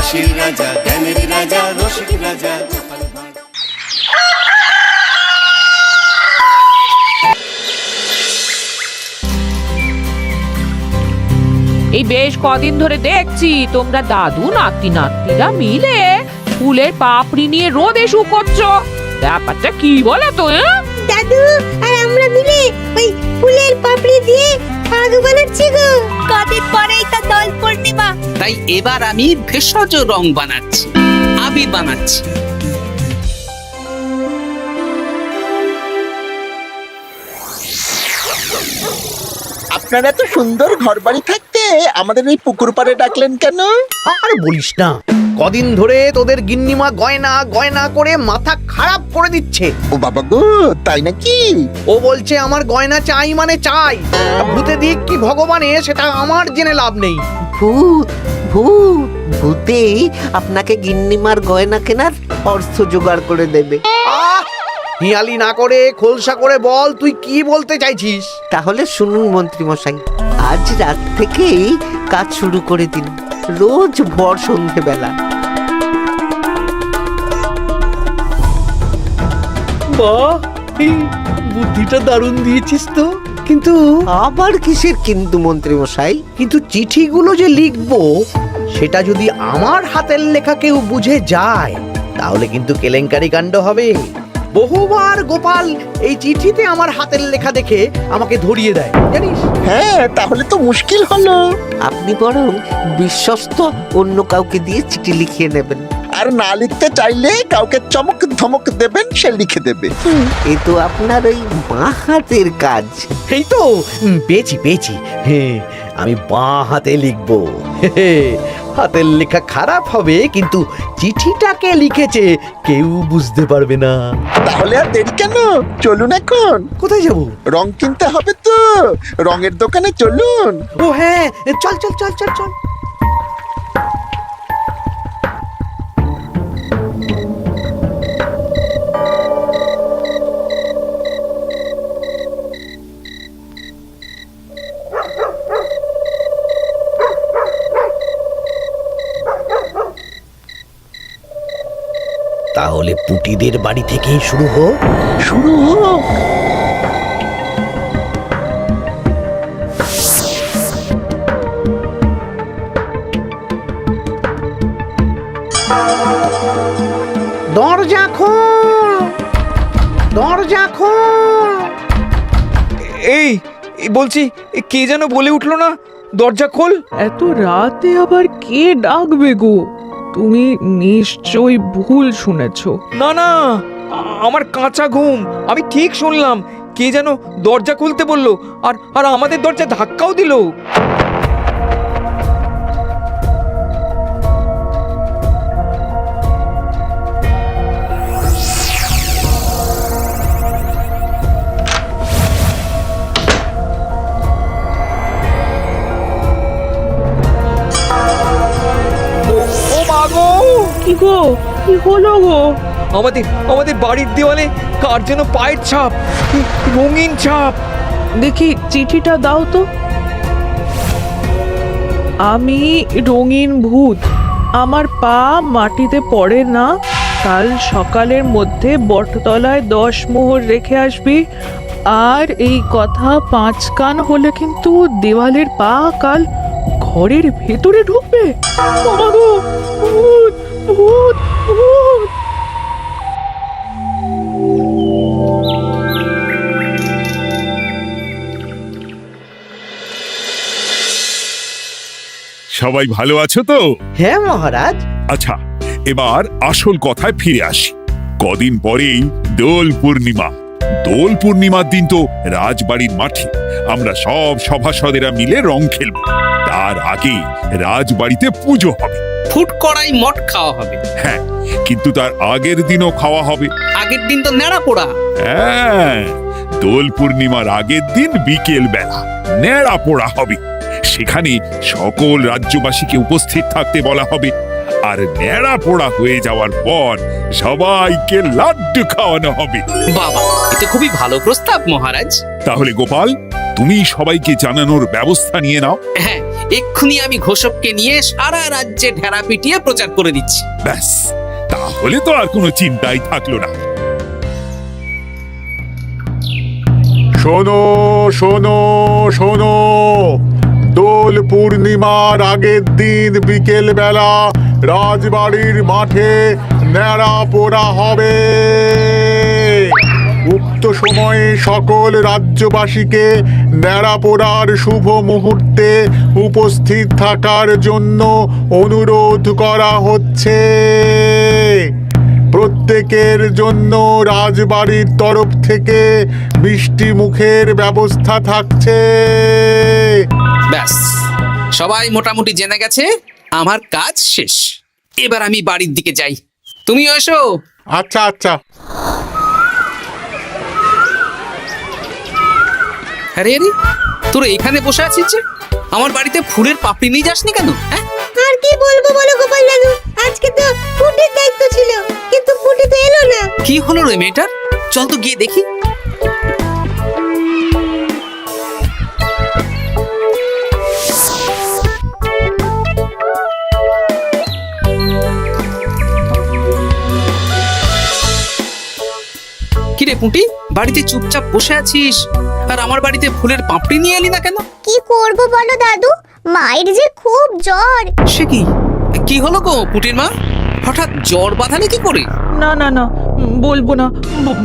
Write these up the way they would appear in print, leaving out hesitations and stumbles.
হাসির রাজা, জ্ঞানের রাজা, রসিক রাজা। এই বেশ কদিন ধরে দেখছি তোমরা দাদু নাতি নাতনিরা মিলে ফুলের পাপড়ি নিয়ে রোদে শুকোচ্ছ। ব্যাপারটা কি বলো তো? দাদু আর আমরা মিলে ওই ফুলের পাপড়ি দিয়ে খাগু বানাচ্ছি গো। কদিন পরেই তো দোল পূর্ণিমা, তাই এবার আমি ভেষজ রং বানাচ্ছি, আবির বানাচ্ছি। আপনারা এত সুন্দর ঘরবাড়ি থাকতে আমাদের এই পুকুর পাড়ে ডাকলেন কেন? আর বলিস না, কদিন ধরে তোদের গিন্নিমা গয়না গয়না করে মাথা খারাপ করে দিচ্ছে। ও বাবা গো, তাই নাকি? ও বলছে আমার গয়না চাই মানে চাই, ভূতে দিক কি ভগবানে সেটা আমার জেনে লাভ নেই। ভূত ভূত ভূতেই আপনাকে গিন্নিমার গয়না কেনার অর্থ জোগাড় করে দেবে। হিয়ালি না করে খোলসা করে বল তুই কি বলতে চাইছিস। তাহলে শুনুন মন্ত্রী মশাই, আজ রাত থেকেই কাজ শুরু করে দিন, রোজ ভর সন্ধেবেলা। বাহ, এই বুদ্ধিটা দারুণ দিয়েছিস তো। কিন্তু আবার কিসের কিন্তু মন্ত্রী মশাই? কিন্তু চিঠিগুলো যে লিখবো সেটা যদি আমার হাতের লেখা কেউ বুঝে যায় তাহলে কিন্তু কেলেঙ্কারি কাণ্ড হবে। বহুবার গোপাল এই চিঠিতে আমার হাতের লেখা দেখে আমাকে ধরিয়ে দেয় জানিস। হ্যাঁ, তাহলে তো মুশকিল হলো। আপনি বরং বিশ্বস্ত অন্য কাউকে দিয়ে চিঠি লিখিয়ে নেবেন। আর না লিখতে চাইলে কাউকে চমক ধমক দেবেন, সে লিখে দেবে। এ তো আপনার ওই বাঁ হাতের কাজ। এই তো পেয়েছি পেয়েছি। হ্যাঁ, আমি বাঁ হাতে লিখবো। হাতের লেখা খারাপ হবে কিন্তু চিঠিটাকে লিখেছে কেউ বুঝতে পারবে না। তাহলে আর দেরি কেন, চলুন এখন। কোথায় যাব? রং কিনতে হবে তো, রঙের দোকানে চলুন। ও হ্যাঁ, চল চল চল চল চল। তাহলে পুটিদের বাড়ি থেকেই শুরু হোক। শুরু হোক। দরজা খোল, দরজা খোল। এই বলছি, কে যেন বলে উঠলো না, দরজা খোল। এত রাতে আবার কে ডাকবে গো? তুমি নিশ্চয়ই ভুল শুনেছো। না না, আমার কাঁচা ঘুম, আমি ঠিক শুনলাম। কে যেন দরজা খুলতে বললো, আর আর আমাদের দরজা ধাক্কাও দিল। কি গো, কি হলো গো? আমাদের আমাদের বাড়ির দেওয়ালে কার যেন পায়ের ছাপ, রঙিন ছাপ। দেখি চিঠিটা দাও তো। আমি রঙিন ভূত, আমার পা মাটিতে পড়ে না। কাল সকালের মধ্যে বটতলায় 10 মোহর রেখে আসবি। আর এই কথা 5 কান হলে কিন্তু দেওয়ালের পা কাল ঘরের ভেতরে ঢুকবে। ও মা গো, ভূত ভূত ভূত। সবাই ভালো আছো তো? হ্যাঁ মহারাজ। আচ্ছা, এবার আসল কথায় ফিরে আসি। কদিন পরেই দোল পূর্ণিমা। দোল পূর্ণিমার দিন তো রাজবাড়ির মাঠে আমরা সব সভাসদেরা মিলে রং খেলব। তার আগে রাজবাড়িতে পুজো হবে। ফুট কড়াই মট খাওয়া হবে। হ্যাঁ, কিন্তু তার আগের দিনও খাওয়া হবে। আগের দিন তো নেড়া পোড়া। হ্যাঁ, দোল পূর্ণিমার আগের দিন বিকেল বেলা নেড়া পোড়া হবে। সেখানে সকল রাজ্যবাসীকে উপস্থিত থাকতে বলা হবে। আর নেড়া পোড়া হয়ে যাওয়ার পর সবাইকে লাড্ডু খাওয়ানো হবে। বাবা, এটা খুবই ভালো প্রস্তাব মহারাজ। তাহলে গোপাল, তুমি সবাইকে জানানোর ব্যবস্থা নিয়ে নাও। হ্যাঁ, এক্ষুনি আমি ঘোষককে নিয়ে সারা রাজ্যে ঢেরা পিটিয়ে প্রচার করে দিচ্ছি। ব্যাস, তাহলে তো আর কোনো চিন্তাই থাকলো না। শোনো শোনো শোনো, দোল পূর্ণিমার আগের দিন বিকেল বেলা রাজবাড়ির মাঠে ন্যাড়া পোড়া হবে। উক্ত সময়ে সকল রাজ্যবাসীকে ন্যাড়া পোড়ার শুভ মুহূর্তে উপস্থিত থাকার জন্য অনুরোধ করা হচ্ছে। প্রত্যেকের জন্য রাজবাড়ির তরফ থেকে মিষ্টি মুখের ব্যবস্থা থাকছে। ব্যাস, সবাই মোটামুটি জেনে গেছে আমার কাজ শেষ। এবার আমি বাড়ির দিকে যাই, তুমি এসো। আচ্ছা আচ্ছা। আরে আরে, তোরা এখানে বসে আছিস যে? আমার বাড়িতে ফুলের পাপড়ি নিয়ে যাসনি কেন? হ্যাঁ, আর কি বলবো বলো গোপাল দাদু, আজকে তো ফুটির দায়িত্ব ছিল, কিন্তু ফুটি তো এলো না। কি হলো রে মেয়েটার? চল তো গিয়ে দেখি। কিরে পুঁটি, বাড়িতে চুপচাপ বসে আছিস আর আমার বাড়িতে ফুলের পাপড়ি নিয়ে এলি না কেন? কি করব বলো দাদু, মায়ের যে খুব জ্বর। সে কি, কি হলো গো পুঁটির মা? হঠাৎ জ্বর বাঁধালে কি করে? না না না, বলবো না,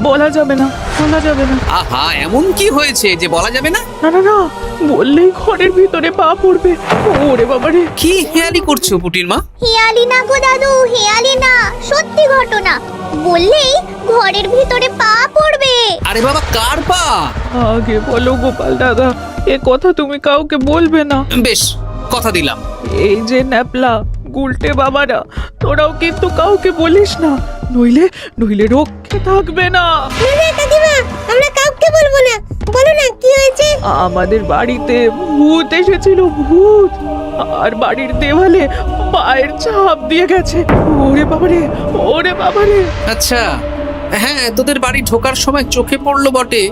বলা যাবে না, বলা যাবে না। আহা, এমন কি হয়েছে যে বলা যাবে না? না না না, বললেই ঘরের ভিতরে পা পড়বে। ওরে বাবারে! কি হেয়ালি করছো পুঁটির মা? হেয়ালি না গো দাদু, হেয়ালি না, সত্যি ঘটনা। বললেই ঘরের ভিতরে পা পড়বে। আরে বাবা, কার পা? আগে বলো গোপাল দাদা, এ কথা তুমি কাউকে বলবে না। বেশ, কথা দিলাম। এই যে ন্যাপলা গুলটে বাবারা, তোরাও কিন্তু কাউকে বলিস না, নইলে নইলে রক্ষে থাকবে না। কাকিমা, আমরা কাউকে বলবো না। বলো না কি হয়েছে? আমাদের বাড়িতে ভূত এসেছিল, ভূত, আর বাড়ির দেওয়ালে পায়ের ছাপ দিয়ে গেছে। ওরে বাবারে, ওরে বাবারে! আচ্ছা, হ্যাঁ, তোদের বাড়ি ঢোকার সময় চোখে পড়লো বটে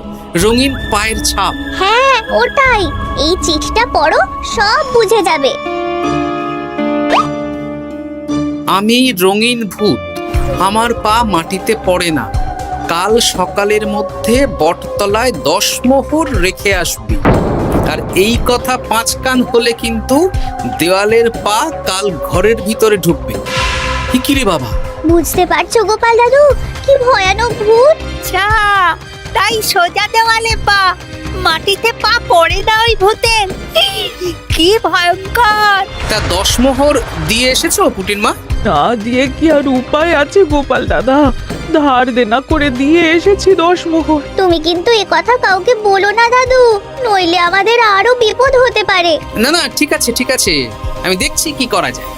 রঙিন পায়ের ছাপ। হ্যাঁ ওটাই, এই চিঠিটা পড়ো, সব বুঝে যাবে। আমি রঙিন ভূত, আমার পা মাটিতে পড়ে না। কাল সকালের মধ্যে বটতলায় 10 মোহর রেখে আসবি। আর এই কথা 5 কান হলে কিন্তু দেওয়ালের পা কাল ঘরের ভিতরে ঢুকবে। কি রে বাবা? বুঝতে পারছো গোপাল দাদু, কি ভয়ানক ভূত। আচ্ছা, তাই সোজা দেওয়ালে পা, মাটিতে পা পড়ে না ওই ভূতের। কি ভয়ঙ্কর! তা 10 মোহর দিয়ে এসেছো পুটির মা? না দিয়ে কি আর উপায় আছে গোপাল দাদা? ধার দেনা করে দিয়ে এসেছি 10 মোহর। তুমি কিন্তু এ কথা কাউকে বলো না দাদু, নইলে আমাদের আরো বিপদ হতে পারে। না না, ঠিক আছে ঠিক আছে, আমি দেখছি কি করা যায়।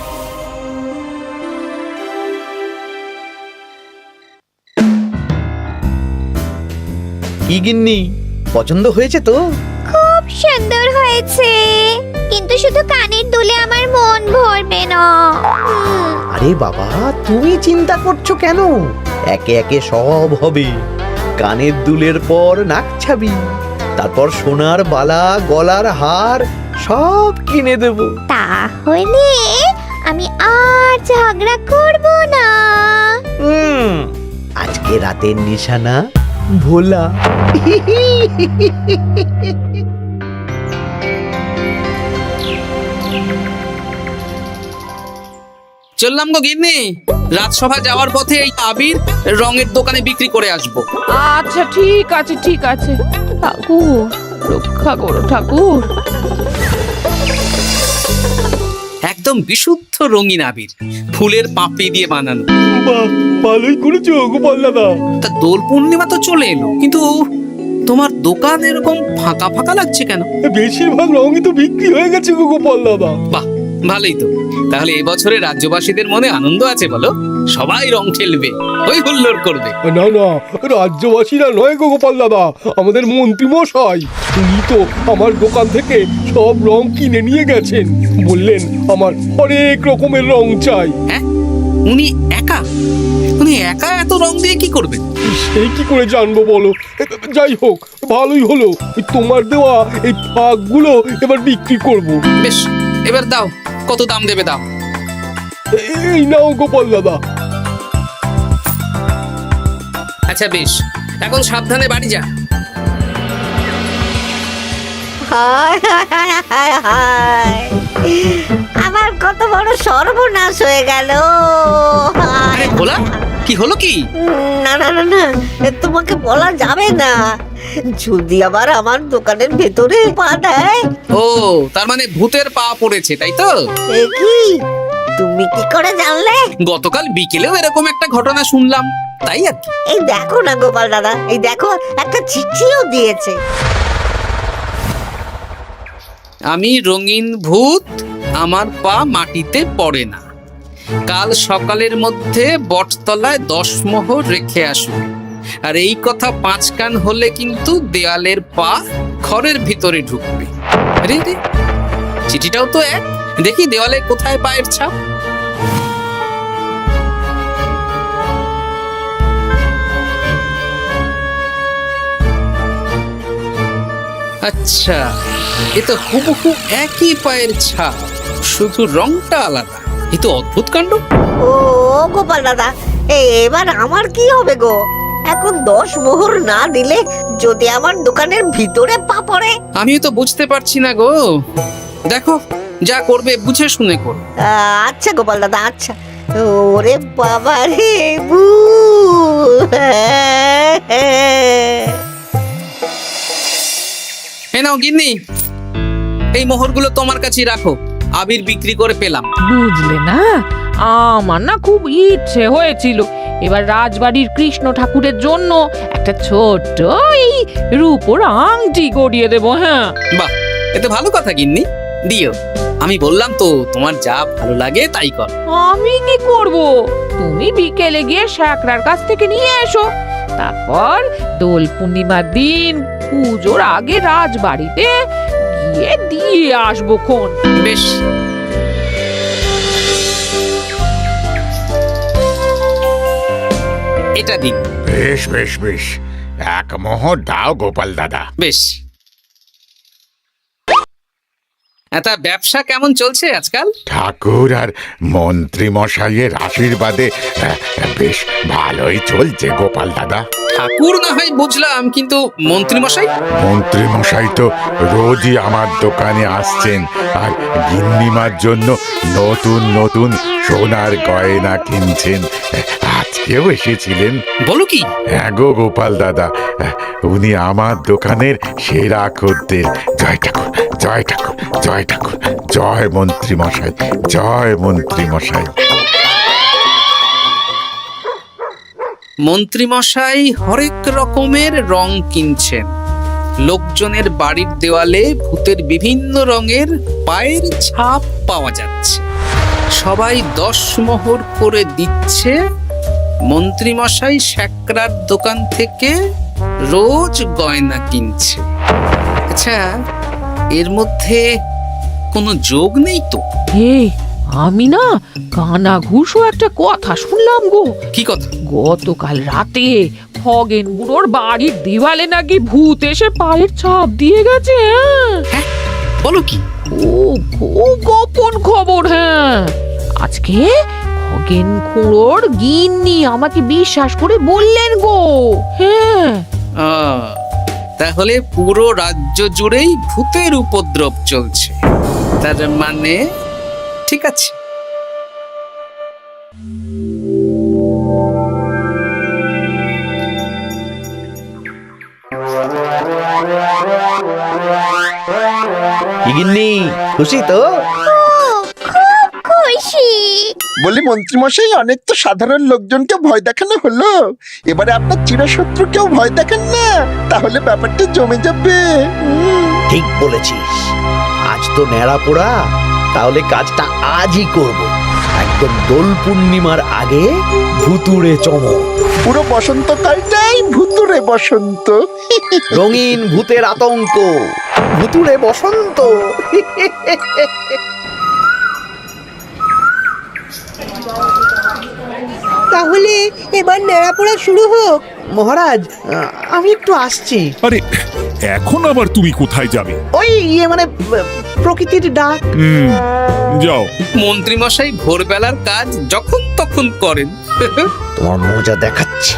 কি গিন্নি, পছন্দ হয়েছে তো? খুব সুন্দর হয়েছে, কিন্তু শুধু কানের দুলে আমার মন ভরবে না। আরে বাবা, তুমি চিন্তা করছো কেন? একে একে সব হবে। কানের দুলের পর নাক ছাবি, তারপর সোনার বালা, গলার হার সব কিনে দেব। তাহলে আমি আর ঝগড়া করব না। আজকে রাতের নিশানা ভোলা। চললাম গো গিন্নি, রাজসভা যাওয়ার পথে এই আবির রঙের দোকানে বিক্রি করে আসবো। আচ্ছা ঠিক আছে, ঠিক আছে। ঠাকুর রক্ষা করো, ঠাকুর। একদম বিশুদ্ধ রঙিন আবির, ফুলের পাপড়ি দিয়ে বানানো। ভালোই করেছো গোপাল দাদা। তা দোল পূর্ণিমা তো চলে এলো, কিন্তু তোমার দোকান এরকম ফাঁকা ফাঁকা লাগছে কেন? বেশিরভাগ রঙই তো বিক্রি হয়ে গেছে গো গোপাল দাদা। বাহ, ভালোই তো। তাহলে এবছরে রাজ্যবাসীদের মনে আনন্দ আছে বলো? সবাই রং খেলবে, ওই হুল্লোড় করবে। না না, রাজ্যবাসীরা নয় গো গোপাল দাদা, আমাদের মন্ত্রী মশাই, উনি তো আমার দোকান থেকে সব রং কিনে নিয়ে গেছেন। বললেন আমার অনেক রকমের রং চাই। হ্যাঁ, উনি একা? উনি একা এত রং দিয়ে কি করবেন? সেই কি করে জানবো বলো? যাই হোক, ভালোই হলো, তোমার দেওয়া এই ফাঁকগুলো এবার বিক্রি করব। বেশ, এবার দাও, কত দাম দেবে দাও। এই নাও গোপাল দাদা। আচ্ছা বেশ, এখন সাবধানে বাড়ি যা। হায় হায় হায় হায়, আমার কত বড় সর্বনাশ হয়ে গেল। আরে ভোলা, কি হলো কি? না না না না, তোমাকে বলা যাবে না। যদি আবার আমার দোকানের ভেতরে পা দেয়। ও, তার মানে ভূতের পা পড়েছে, তাই তো? এ কি, তুমি কি করে জানলে? গতকাল বিকেলেও এরকম একটা ঘটনা শুনলাম, তাই আর কি। এই দেখো না গোপাল দাদা, এই দেখো একটা চিঠিও দিয়েছে। আমি রঙিন ভূত, আমার পা মাটিতে পড়ে না, কাল সকালের মধ্যে বটতলায় 10 মোহর রেখে আসবে। আর এই কথা 5 কান হলে কিন্তু দেয়ালের পা ঘরের ভিতরে ঢুকবে। রে রে, চিঠিটাও তো এক, দেখি দেওয়ালে কোথায় পায়ের ছাপ। আচ্ছা, এ তো হুবহু একই পায়ের ছাপ, শুধু রংটা আলাদা। এ তো অদ্ভুত কাণ্ড। ও গোপাল দাদা, এবার আমার কি হবে গো? এখন 10 মোহর না দিলে যদি আমার দোকানের ভিতরে পা পড়ে? আমিও তো বুঝতে পারছি না গো। দেখো, যা করবে বুঝে শুনে করো। আচ্ছা গোপাল দাদা, আচ্ছা। ওরে বাবা রে, এই নাও গিন্নি, এই মোহরগুলো তোমার কাছেই রাখো, আবির বিক্রি করে পেলাম। বুঝলে না, আমার না খুব ইচ্ছে হয়েছিল এবার রাজবাড়ির কৃষ্ণ ঠাকুরের জন্য একটা ছোট্ট এই রূপোর আংটি গড়িয়ে দেবো। হ্যাঁ, বাহ, এ তো ভালো কথা গিন্নি, দিও। আমি বললাম তো, তোমার যা ভালো লাগে তাই কর। আমি কি করব? তুমি বিকেলে গিয়ে শ্যাকরার কাছ থেকে নিয়ে এসো, তারপর দোল পূর্ণিমার দিন পুজোর আগে রাজবাড়িতে গিয়ে দিয়ে আসবো খন। বেশ, এটা দিন। বেশ বেশ বেশ, 1 মোহর দাও গোপাল দাদা। বেশ। তা ব্যবসা কেমন চলছে আজকাল? ঠাকুর আর মন্ত্রী মশাইয়ের আশীর্বাদে বেশ ভালোই চলছে গোপাল দাদা। ঠাকুর না হয় বুঝলাম, কিন্তু মন্ত্রী মশাই? মন্ত্রী মশাই তো রোজই আমার দোকানে আসছেন আর গিন্নিমার জন্য নতুন নতুন সোনার গয়না কিনছেন। আজকেও এসেছিলেন। বলো কি? হ্যাঁ গো গোপাল দাদা, উনি আমার দোকানের সেরা খদ্দের। জয় ঠাকুর, জয় ঠাকুর, জয় ঠাকুর, জয় মন্ত্রী মশাই, জয় মন্ত্রী মশাই। মন্ত্রী মশাই হরেক রকমের রং কিনছেন। লোকজনের বাড়ির দেওয়ালে ভূতের বিভিন্ন রঙের পায়ের ছাপ পাওয়া যাচ্ছে। সবাই 10 মোহর করে দিচ্ছে। মন্ত্রী মশাই শ্যাকরার দোকান থেকে রোজ গয়না কিনছে। আচ্ছা, এর মধ্যে কোনো যোগ নেই তো? এই, আমি না কানা ঘুষো একটা কথা শুনলাম গো। কি কথা? গতকাল রাতে খগেন বুড়োর বাড়ির দেওয়ালে নাকি ভূত এসে পায়ের ছাপ দিয়ে গেছে। হ্যাঁ, বলো কি? ও গোপন খবর। হ্যাঁ, আজকে খগেন খুড়োর গিন্নি আমাকে বিশ্বাস করে বললেন গো। হ্যাঁ, তাহলে পুরো রাজ্য জুড়েই ভূতের উপদ্রব চলছে। তার মানে ঠিক আছে। গিন্নি খুশি তো? খুব খুশি। বলি মন্ত্রী মশাই, অনেক তো সাধারণ লোকজনকে ভয় দেখানো হলো, এবারে আপনার চিরশত্রুকেও ভয় দেখান না, তাহলে ব্যাপারটা জমে যাবে। ঠিক বলেছিস, আজ তো ন্যাড়া পোড়া, তাহলে কাজটা আজই করব। একদম দোল পূর্ণিমার আগে ভুতুড়ে চমক। পুরো বসন্তকালটাই ভুতুরে বসন্ত। রঙিন ভূতের আতঙ্ক, ভুতুড়ে বসন্ত। তাহলে এবার নেড়াপোড়া শুরু হোক। মহারাজ, আমি একটু আসছি। আরে এখন আবার তুমি কোথায় যাবে? ওই মানে প্রকৃতির ডাক। যাও। মন্ত্রীমশাই ভোরবেলার কাজ যখন তখন করেন। তোমার মজা দেখাচ্ছে।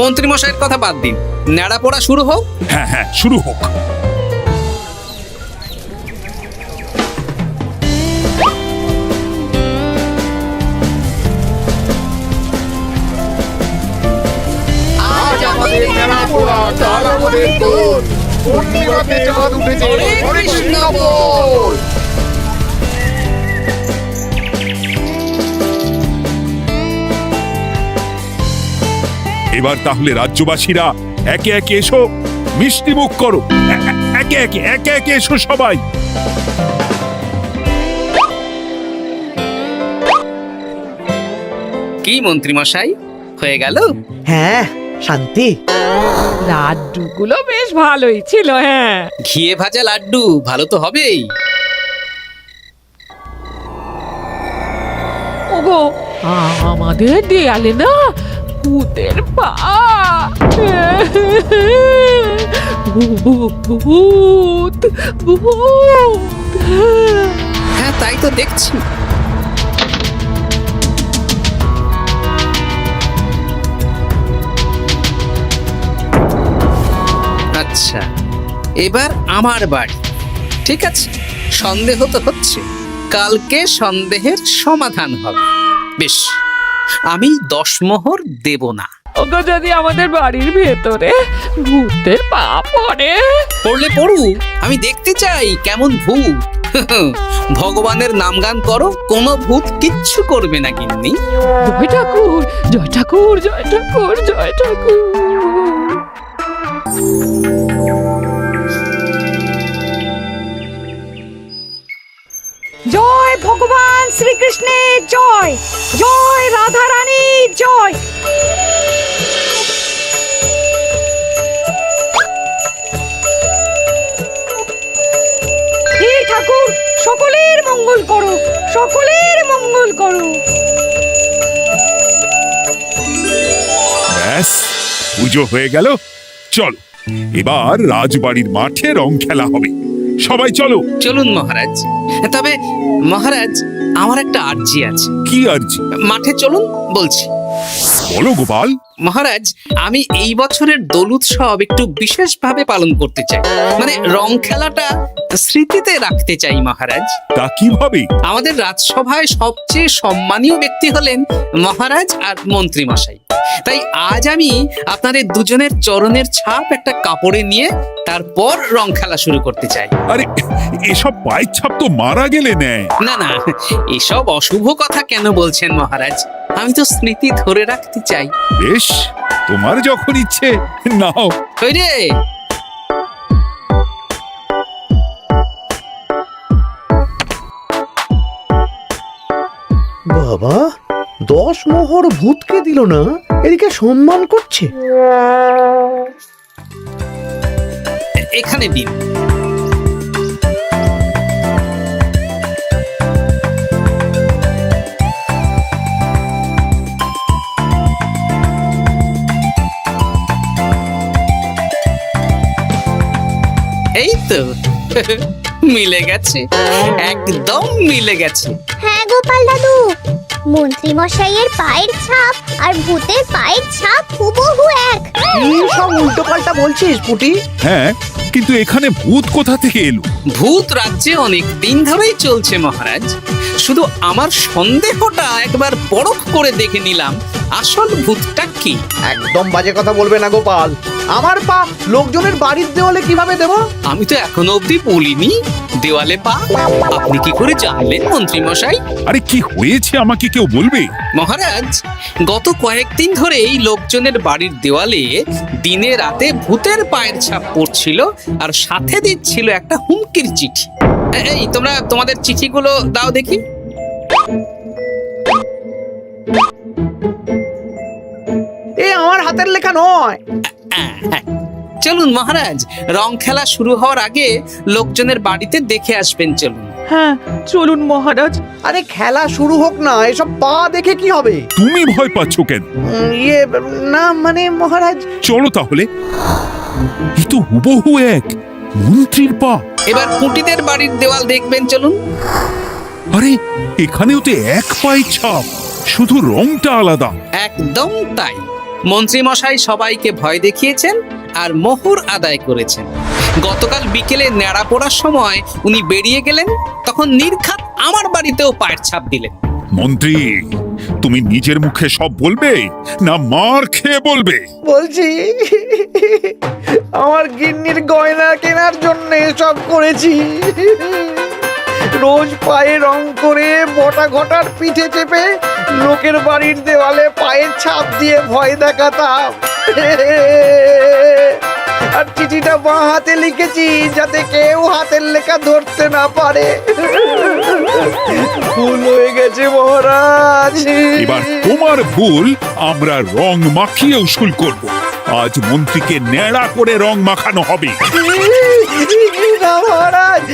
মন্ত্রীমশাইয়ের কথা বাদ দিন, ন্যাড়া পোড়া শুরু হোক। হ্যাঁ হ্যাঁ, শুরু হোক। এবার তাহলে রাজ্যবাসীরা একে একে এসো, মিষ্টি মুখ করো। একে একে এসো সবাই। কি মন্ত্রীমশাই, হয়ে গেল? হ্যাঁ, শান্তি। লাড্ডুগুলো বেশ ভালোই ছিল। হ্যাঁ, ঘিয়ে ভাজা লাড্ডু ভালো তো হবেই। ওগো, আমাদের দেয়ালে না ভূতের পা। ভূত ভূত। হ্যাঁ, তাই তো দেখছি। আচ্ছা, এবার আমার বাড়ি। ঠিক আছে, সন্দেহ তো হচ্ছে, কালকে সন্দেহের সমাধান হবে। বেশ, আমি 10 মোহর দেব না। ওগো, যদি আমাদের বাড়ির ভেতরে ভূতের পা পড়ে? পড়লে পড়ুক, আমি দেখতে চাই কেমন ভূত। ভগবানের নামগান করো, কোনো ভূত কিচ্ছু করবে না। গিন্নি, জয় ঠাকুর, জয় ঠাকুর, জয় ঠাকুর, জয় ঠাকুর। জয় ভগবান শ্রীকৃষ্ণের জয়, জয় রাধা রানীর জয়। হে ঠাকুর, সকলের মঙ্গল করো, সকলের মঙ্গল করো। ব্যাস, পুজো হয়ে গেল। চলো, এবার রাজবাড়ির মাঠে রং খেলা হবে। সবাই চলো। চলুন মহারাজ। তবে মহারাজ, আমার একটা আর্জি আছে। কি আরজি? মাঠে চলুন বলছি। বলো গোপাল। মহারাজ, আমি এই বছরের দোল উৎসব একটু বিশেষভাবে পালন করতে চাই। মানে রং খেলাটা স্মৃতিতে রাখতে চাই মহারাজ। তা কিভাবে? আমাদের রাজসভায় সবচেয়ে সম্মানীয় ব্যক্তি হলেন মহারাজ আর মন্ত্রী মশাই। তাই আজ আমি আপনাদের দুজনের চরণের ছাপ একটা কাপড়ে নিয়ে তারপর রং খেলা শুরু করতে চাই। আরে, এসব পায়ের ছাপ তো মারা গেলে নেয়। না না, এসব অশুভ কথা কেন বলছেন মহারাজ? আমি তো স্মৃতি ধরে রাখতে চাই। বেশ, তোমার যখন ইচ্ছে নাও। ওই রে, বাবা, 10 মোহর ভূতকে দিল না, এদিকে সম্মান করছে। এখানে দিন। এই তো মিলে গেছে, একদম মিলে গেছে। হ্যাঁ গোপাল দাদু, মন্ত্রী মশাইয়ের পায়ের ছাপ আর ভূতের পায়ের ছাপ হুবহু এক। কি সব উল্টো পাল্টা বলছিস পুটি? হ্যাঁ, কিন্তু এখানে ভূত কোথা থেকে এলো? ভূত রাজ্যে অনেক দিন ধরেই চলছে মহারাজ। শুধু আমার সন্দেহটা একবার পরখ করে দেখে নিলাম, আসল ভূতটা কি। একদম বাজে কথা বলবে না গোপাল। আমার পা লোকজনের বাড়ির দেওয়ালে কিভাবে দেব? আমি তো এখনো অবধি বলিনি দেওয়ালে পা। আপনি কি করে জানলেন মন্ত্রী মশাই? আরে, কি হয়েছে আমাকে কেউ বলবে? মহারাজ, গত কয়েকদিন ধরে এই লোকজনের বাড়ির দেওয়ালে দিনে রাতে ভূতের পায়ের ছাপ পড়ছিল, আর সাথে দিচ্ছিল একটা হুমকির চিঠি। এই, তোমরা তোমাদের চিঠিগুলো দাও দেখি। এ আমার হাতের লেখা নয়। চলুন মহারাজ, রং খেলা শুরু হওয়ার আগে লোকজনের বাড়িতে দেখে আসবেন। চলুন। হ্যাঁ, চলুন মহারাজ। আরে খেলা শুরু হোক না, এসব পা দেখে কি হবে? তুমি ভয় পাচ্ছ কেন? না মানে মহারাজ। চলো তাহলে। এ তো হুবহু এক। মন্ত্রীর পা? এবার পুঁটিদের বাড়ির দেওয়াল দেখবেন, চলুন। আরে এখানেও তো এক পাই ছাপ, শুধু রংটা আলাদা। একদম তাই। মন্ত্রী মশাই সবাইকে ভয় দেখিয়েছেন আর মোহর আদায় করেছেন। গতকাল বিকেলে ন্যাড়া পড়ার সময় উনি বেরিয়ে গেলেন, তখন নির্ঘাত আমার বাড়িতেও পায়ের ছাপ দিলেন। মন্ত্রী, তুমি নিজের মুখে সব বলবে না মার খেয়ে বলবে? বলছি, আমার গিন্নির গয়না কেনার জন্য সব করেছি। রোজ পায়ে রং করে বটা ঘটার পিঠে চেপে লোকের বাড়ির দেওয়ালে পায়ের ছাপ দিয়ে ভয় দেখাতাম। আর চিঠিটা বাঁ হাতে লিখেছি যাতে কেউ হাতের লেখা ধরতে না পারে। ভুল হয়ে গেছে মহারাজ। এবার তোমার ভুল আমরা রং মাখিয়ে উসুল করব। আজ মন্ত্রীকে ন্যাড়া করে রং মাখানো হবে। না মহারাজ।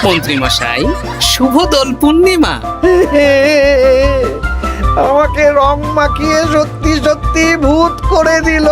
মন্ত্রী মশাই, শুভ দোল পূর্ণিমা। আমাকে রং মাখিয়ে সত্যি সত্যি ভূত করে দিল।